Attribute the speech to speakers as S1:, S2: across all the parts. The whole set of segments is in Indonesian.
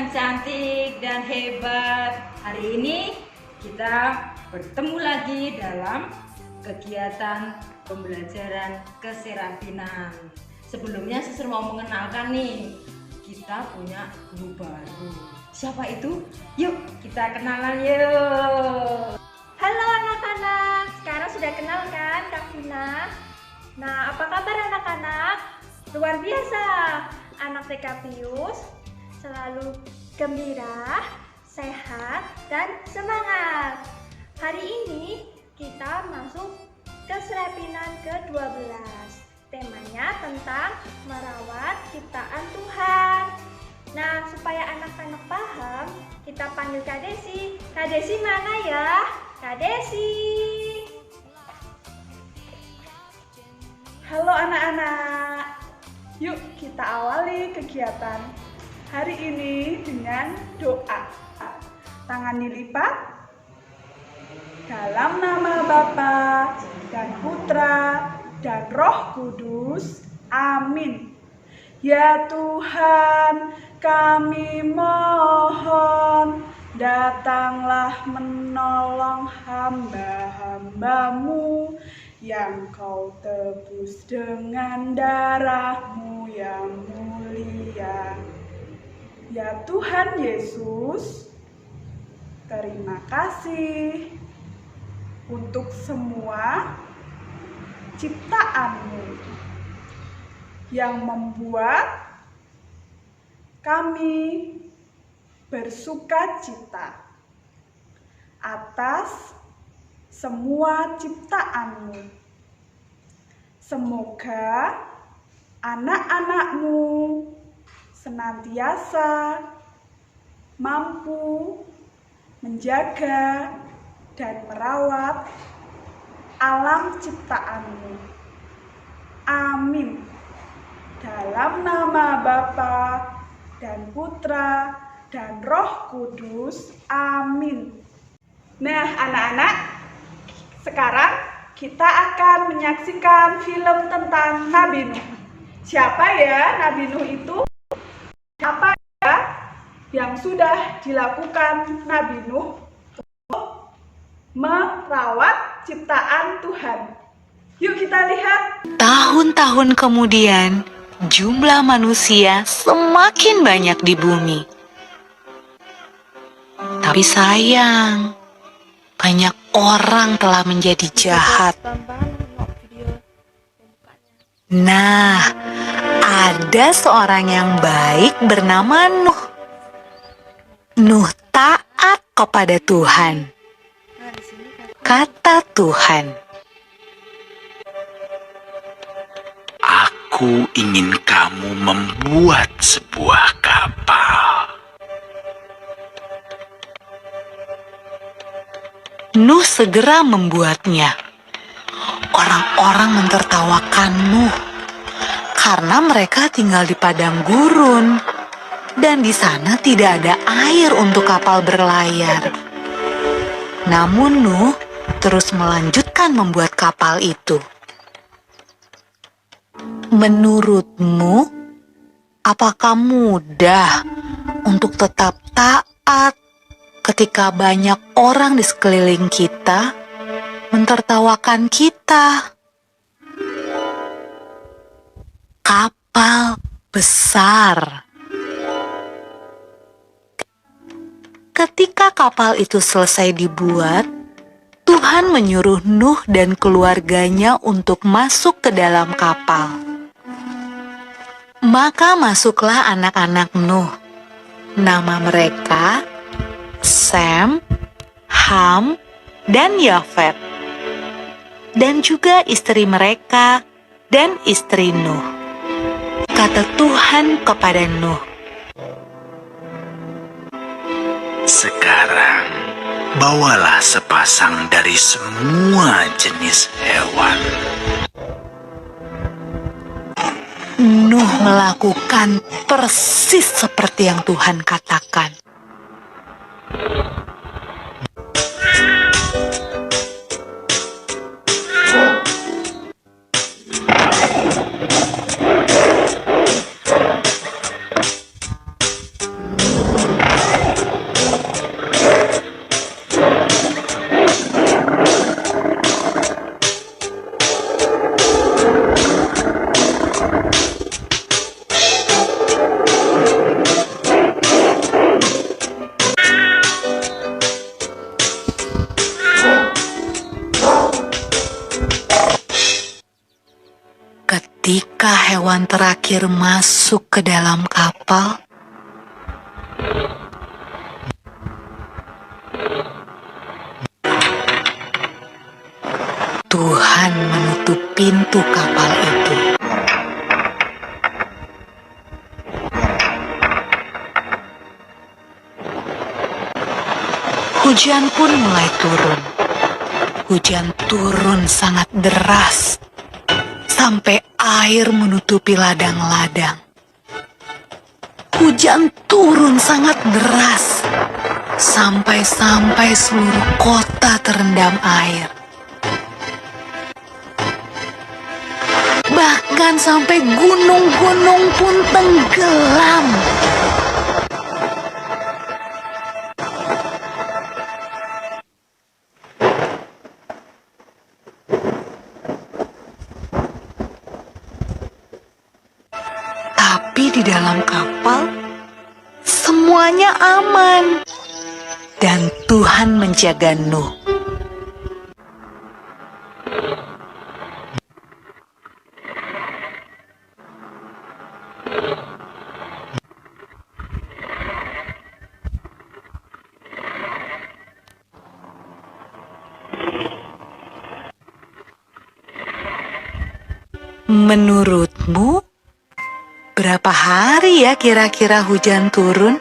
S1: yang cantik dan hebat. Hari ini kita bertemu lagi dalam kegiatan pembelajaran keserapinan. Sebelumnya Suster mau mengenalkan nih, kita punya guru baru. Siapa itu? Yuk kita kenalan yuk.
S2: Halo anak-anak, sekarang sudah kenal kan Kak Vina? Nah, apa kabar anak-anak? Luar biasa, anak TK Pius selalu gembira, sehat, dan semangat. Hari ini kita masuk ke serapinan ke-12. Temanya tentang merawat ciptaan Tuhan. Nah, supaya anak-anak paham, kita panggil Kak Desi. Kak Desi mana ya? Kak Desi.
S3: Halo anak-anak, yuk kita awali kegiatan hari ini dengan doa. Tangan dilipat, dalam nama Bapa dan Putra dan Roh Kudus, amin. Ya Tuhan, kami mohon, datanglah menolong hamba-hambamu yang kau tebus dengan darah-Mu yang mulia. Ya Tuhan Yesus, terima kasih untuk semua ciptaan-Mu yang membuat kami bersuka cita atas semua ciptaan-Mu. Semoga anak-anak-Mu senantiasa mampu menjaga dan merawat alam ciptaan-Mu. Amin. Dalam nama Bapa dan Putra dan Roh Kudus, amin. Nah, anak-anak, sekarang kita akan menyaksikan film tentang Nabi Nuh. Siapa ya Nabi Nuh itu? Apa ya yang sudah dilakukan Nabi Nuh untuk merawat ciptaan Tuhan? Yuk kita lihat.
S4: Tahun-tahun kemudian, jumlah manusia semakin banyak di bumi. Tapi sayang, banyak orang telah menjadi jahat. Nah, ada seorang yang baik bernama Nuh. Nuh taat kepada Tuhan. Kata Tuhan,
S5: "Aku ingin kamu membuat sebuah kapal."
S4: Nuh segera membuatnya. Orang-orang mentertawakan Nuh karena mereka tinggal di padang gurun dan di sana tidak ada air untuk kapal berlayar. Namun Nuh terus melanjutkan membuat kapal itu. Menurutmu, apakah mudah untuk tetap taat ketika banyak orang di sekeliling kita mentertawakan kita? Kapal besar. Ketika kapal itu selesai dibuat, Tuhan menyuruh Nuh dan keluarganya untuk masuk ke dalam kapal. Maka masuklah anak-anak Nuh. Nama mereka Sem, Ham, dan Yafet. Dan juga istri mereka dan istri Nuh. Kata Tuhan kepada Nuh,
S5: "Sekarang bawalah sepasang dari semua jenis hewan."
S4: Nuh melakukan persis seperti yang Tuhan katakan. Ketika hewan terakhir masuk ke dalam kapal, Tuhan menutup pintu kapal itu. Hujan pun mulai turun. Hujan turun sangat deras, sampai air menutupi ladang-ladang. Hujan turun sangat deras, sampai seluruh kota terendam air. Bahkan sampai gunung-gunung pun tenggelam. Tapi di dalam kapal, semuanya aman. Dan Tuhan menjaga Nuh. Menurutmu, berapa hari ya kira-kira hujan turun?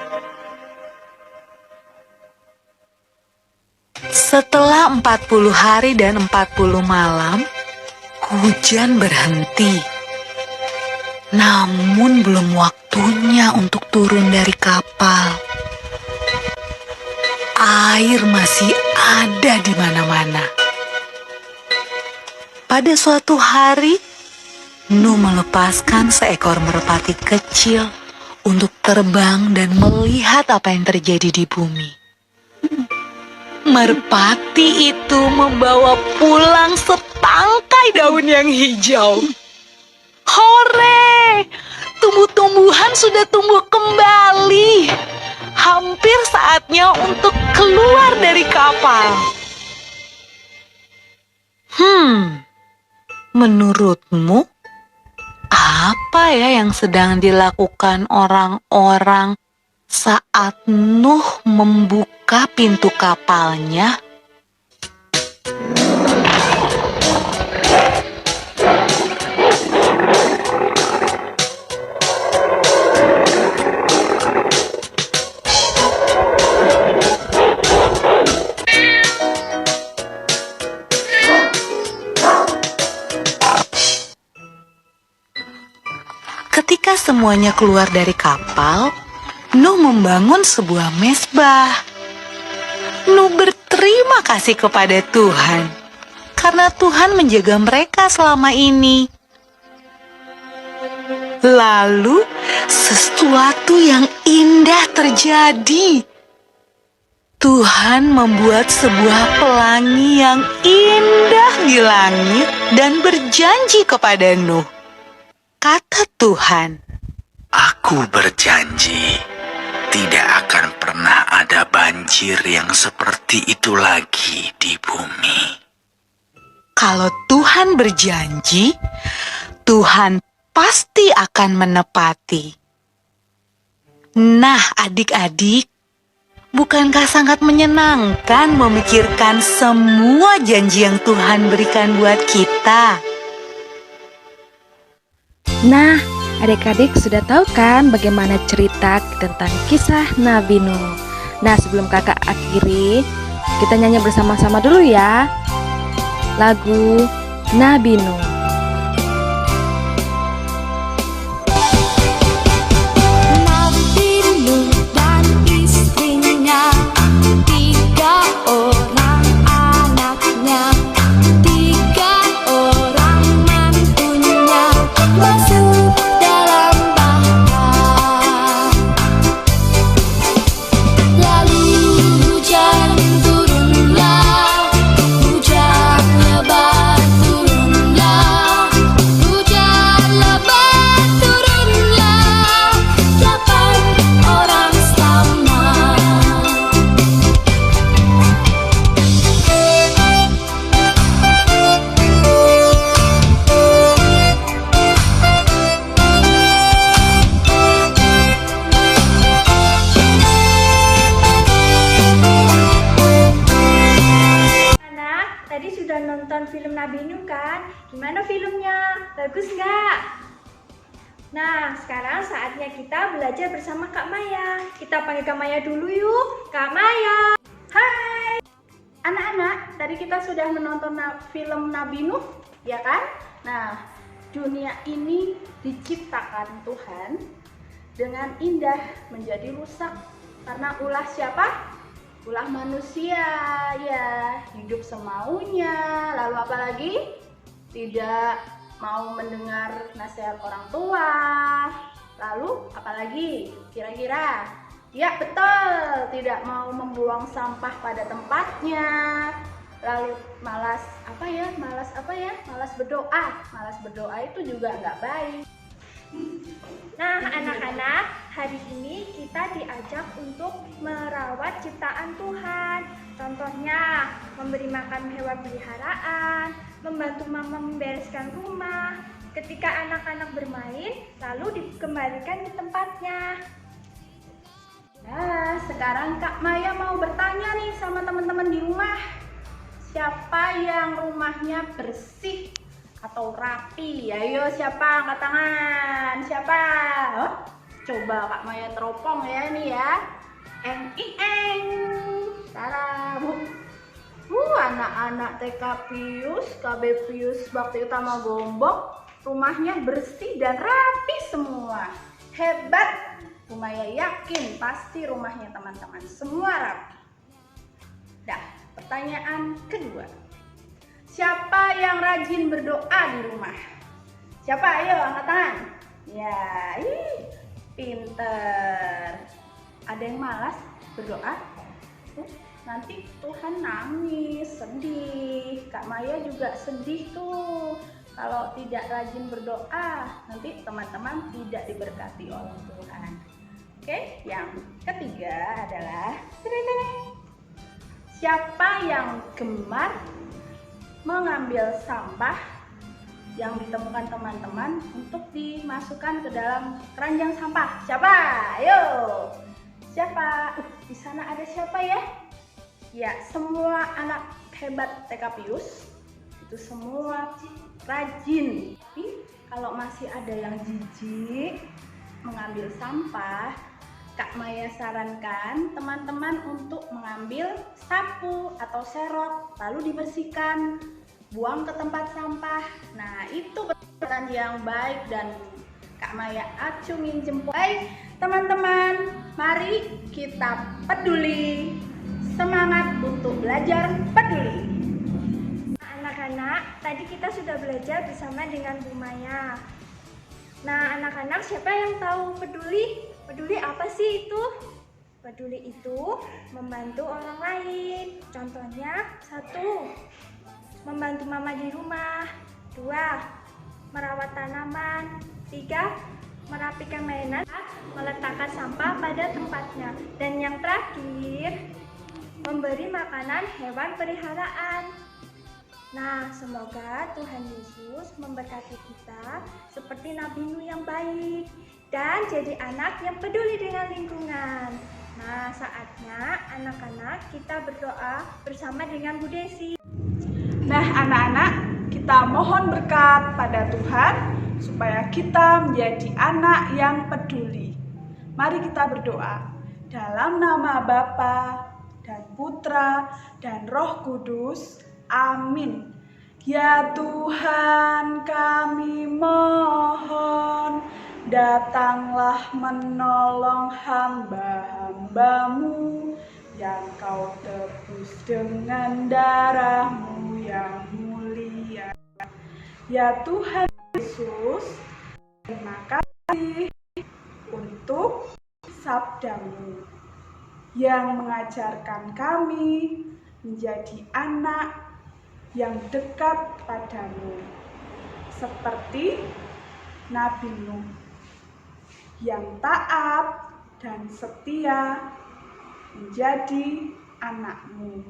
S4: Setelah 40 hari dan 40 malam, hujan berhenti. Namun belum waktunya untuk turun dari kapal. Air masih ada di mana-mana. Pada suatu hari, Nuh melepaskan seekor merpati kecil untuk terbang dan melihat apa yang terjadi di bumi. Merpati itu membawa pulang setangkai daun yang hijau. Hore! Tumbuh-tumbuhan sudah tumbuh kembali. Hampir saatnya untuk keluar dari kapal. Menurutmu, apa ya yang sedang dilakukan orang-orang saat Nuh membuka pintu kapalnya? Ketika semuanya keluar dari kapal, Nuh membangun sebuah mezbah. Nuh berterima kasih kepada Tuhan karena Tuhan menjaga mereka selama ini. Lalu sesuatu yang indah terjadi. Tuhan membuat sebuah pelangi yang indah di langit dan berjanji kepada Nuh. Kata Tuhan,
S5: Aku berjanji tidak akan pernah ada banjir yang seperti itu lagi di bumi.
S4: kalau Tuhan berjanji, Tuhan pasti akan menepati. Nah, adik-adik, bukankah sangat menyenangkan memikirkan semua janji yang Tuhan berikan buat kita?
S6: Nah, adik-adik sudah tahu kan bagaimana cerita tentang kisah Nabi Nuh. Nah, sebelum kakak akhiri, kita nyanyi bersama-sama dulu ya. Lagu Nabi Nuh.
S7: Hujan lebat turunlah.
S2: nonton film Nabi Nuh kan? Gimana filmnya? Bagus nggak? Nah, sekarang saatnya kita belajar bersama Kak Maya. Kita panggil Kak Maya dulu yuk. Kak Maya.
S3: Hai anak-anak, tadi kita sudah menonton film Nabi Nuh, ya kan? Nah, dunia ini diciptakan Tuhan dengan indah menjadi rusak karena ulah siapa? Ulah manusia, ya, hidup semaunya. Lalu apa lagi? Tidak mau mendengar nasihat orang tua. Lalu apa lagi? Kira-kira? Ya, betul, tidak mau membuang sampah pada tempatnya. Lalu malas berdoa. Malas berdoa itu juga nggak baik.
S2: Nah, anak-anak, hari ini kita diajak untuk merawat ciptaan Tuhan. Contohnya, memberi makan hewan peliharaan, membantu mama membereskan rumah. Ketika anak-anak bermain, lalu dikembalikan di tempatnya.
S3: Nah, sekarang Kak Maya mau bertanya nih sama teman-teman di rumah. Siapa yang rumahnya bersih atau rapi? Ayo, siapa? Angkat tangan. Siapa? Oh, coba Kak Maya teropong ya ini ya. Eng. Salam. Anak-anak TK Pius, KB Pius Bakti Utama Gombong, rumahnya bersih dan rapi semua. Hebat. Maya yakin pasti rumahnya teman-teman semua rapi. Dah, pertanyaan kedua. Siapa yang rajin berdoa di rumah? Siapa? Ayo angkat tangan. Ya, pinter. Ada yang malas berdoa? Nanti Tuhan nangis, sedih. Kak Maya juga sedih tuh. Kalau tidak rajin berdoa, nanti teman-teman tidak diberkati oleh Tuhan. Oke, yang ketiga adalah siapa yang gemar mengambil sampah yang ditemukan teman-teman untuk dimasukkan ke dalam keranjang sampah? Siapa? Ayo. Siapa? Di sana ada siapa ya? Ya, semua anak hebat TK Pius itu semua rajin. Tapi kalau masih ada yang jijik mengambil sampah, Kak Maya sarankan teman-teman untuk mengambil sapu atau serok lalu dibersihkan, buang ke tempat sampah. Nah, itu perbuatan yang baik dan Kak Maya acungin jempol. Baik, teman-teman, mari kita peduli. Semangat untuk belajar peduli.
S2: Anak-anak, tadi kita sudah belajar bersama dengan Bu Maya. Nah, anak-anak, siapa yang tahu peduli? Peduli apa sih itu? Peduli itu membantu orang lain. Contohnya, 1. Membantu mama di rumah. 2. Merawat tanaman. 3. Merapikan mainan, meletakkan sampah pada tempatnya. Dan yang terakhir, memberi makanan hewan peliharaan. Nah, semoga Tuhan Yesus memberkati kita seperti Nabi Nuh yang baik dan jadi anak yang peduli dengan lingkungan. Nah, saatnya anak-anak kita berdoa bersama dengan Bu Desi.
S3: Nah, anak-anak, kita mohon berkat pada Tuhan supaya kita menjadi anak yang peduli. Mari kita berdoa. Dalam nama Bapa dan Putra dan Roh Kudus. Amin. Ya Tuhan, kami mohon, datanglah menolong hamba-hambamu yang Kau tebus dengan darah-Mu yang mulia. Ya Tuhan Yesus, terima kasih untuk sabda-Mu yang mengajarkan kami menjadi anak yang dekat padamu, seperti Nabi Nuh yang taat dan setia menjadi anak-Mu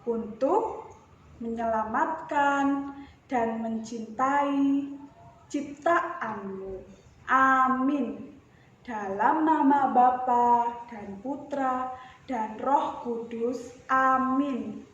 S3: untuk menyelamatkan dan mencintai ciptaan-Mu. Amin. Dalam nama Bapa dan Putra dan Roh Kudus. Amin.